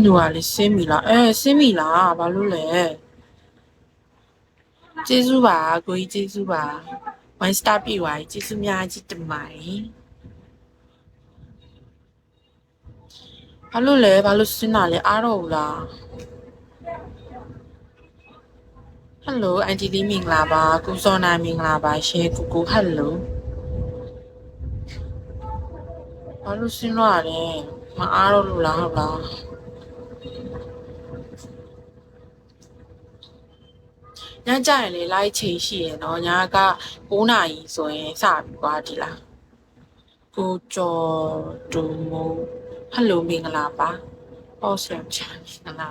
ညိုကလေဆင်းပြီလားဆင်းပြီလားဘာလို့လဲကျေးဇူးပါကိုကြီးကျေးဇူးပါ1 star ပြည့်သွားပြီကျေးဇူးများကြီးတင်ပါတယ်ဘာလို့လဲဘာလို့ဆင်းတာလဲအားတော့ဘူးလားဟယ်လိုအန်တီလေးမင်္ဂလာပါကိုစောနာမင်္ဂလာပါရှင်ကိုဟယ်လိုဘာလို့ဆင်းတော့ရလဲမအားတော့လို့လားဟုတ်လားညကြရင်လေ live ချိန်ရှိရယ်နော်ညက9နာရီဆိုရင်စပြီးသွားဒီလားကိုကျော်ဒူမိုဟယ်လိုမင်္ဂလာပါဟောဆရာချမ်းမင်္ဂလာ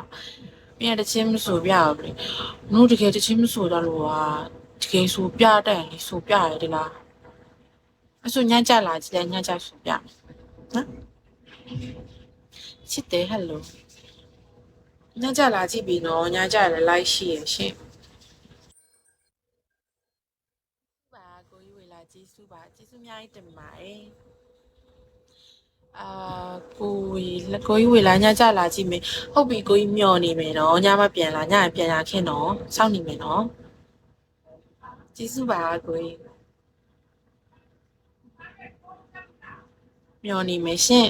ပြန်တချင်းမဆိုပြရဘူး။နို့တကယ်တချင်းမဆိုတော့လို့တကယ်ဆိုပြတဲ့လေဆိုပြရတယ်ဒီလား။အဆိုညကြလာကြည့်ညကြဆိုပြ။နော်။ချစ်တယ်ဟယ်လို။ညကြလာကြည့်ပြီနော်ညကြလည်း like ရှိရရှင်။ပါကိုကြီးဝေလာကျေးဇူးပါကျေးဇူးအများကြီးတင်ပါတယ်။ကိုကြီးဝေလာညကြလာကြည့်မယ်ဟုတ်ပြီကိုကြီးမျောနေမယ်နော်ညမပြန်လာညရင်ပြန်လာခင်နော်စောင့်နေမယ်နော်ကျေးဇူးပါကိုကြီးမျောနေမယ်ရှင်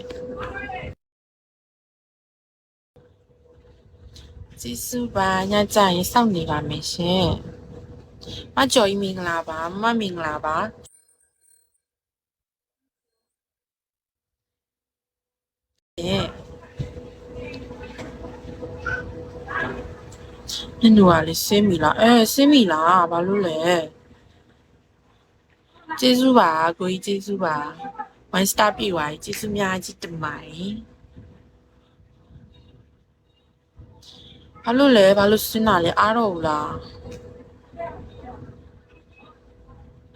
ကျေးဇူးပါညကြရင်စောင့်နေပါမယ်ရှင်မကျော်ကြီးမင်္ဂလာပါမမင်္ဂလာပါရဲ့ညညကလေဆင်းပြီလားဆင်းပြီလားဘာလို့လဲကျေးဇူးပါကိုကြီးကျေးဇူးပါ1 star ပြည့်သွားပြီကျေးဇူးများကြီးတင်ပါတယ်ဘာလို့လဲဘာလို့ဆင်းတာလဲအားတော့ဘူးလား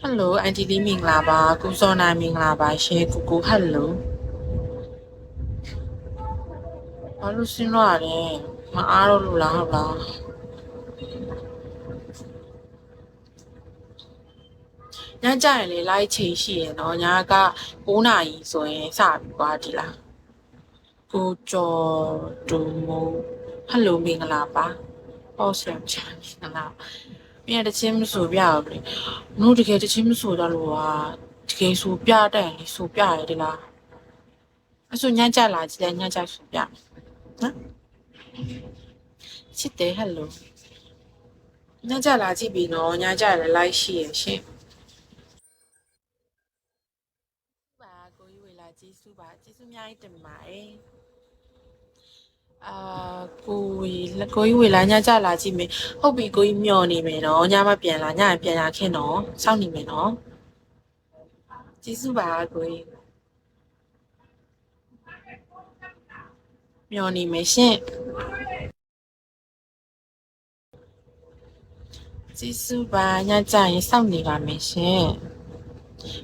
ဟယ်လိုအန်တီလေးမင်္ဂလာပါကိုစောနာမင်္ဂလာပါရှင်ကိုဟယ်လိုဘာလို့ဆင်းတော့ရလဲမအားတော့လို့လားဟုတ်လားညကြရင်လေ live ချိန်ရှိရယ်နော်ညက9နာရီဆိုရင်စပြီးသွားဒီလားကိုကျော်ဒူမိုဟယ်လိုမင်္ဂလာပါဟောဆရာချမ်းမင်္ဂလာပြန်တချင်းမဆိုပြရဘူးနို့တကယ်တချင်းမဆိုတော့လို့တကယ်ဆိုပြတဲ့လေဆိုပြရတယ်ဒီလားအဆိုညကြလာကြည့်ညကြဆိုပြနော်ချစ်တယ်ဟယ်လိုညကြလာကြည့်ပြီနော်ညကြလည်း like ရှိရရှင်ပါကိုကြီးဝေလာကျေးဇူးပါကျေးဇူးအများကြီးတင်ပါတယ်ကိုကြီးဝေလာညကြလာကြည့်မယ်ဟုတ်ပြီကိုကြီးမျောနေမယ်နော်ညမပြန်လာညရင်ပြန်လာခင်နော်စောင့်နေမယ်နော်ကျေးဇူးပါကိုကြီးမျောနေမယ်ရှင်ကျေးဇူးပါညကြရင်စောင့်နေပါမယ်ရှင်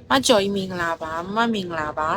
မကျော်ကြီးမင်္ဂလာပါမမင်္ဂလာပါ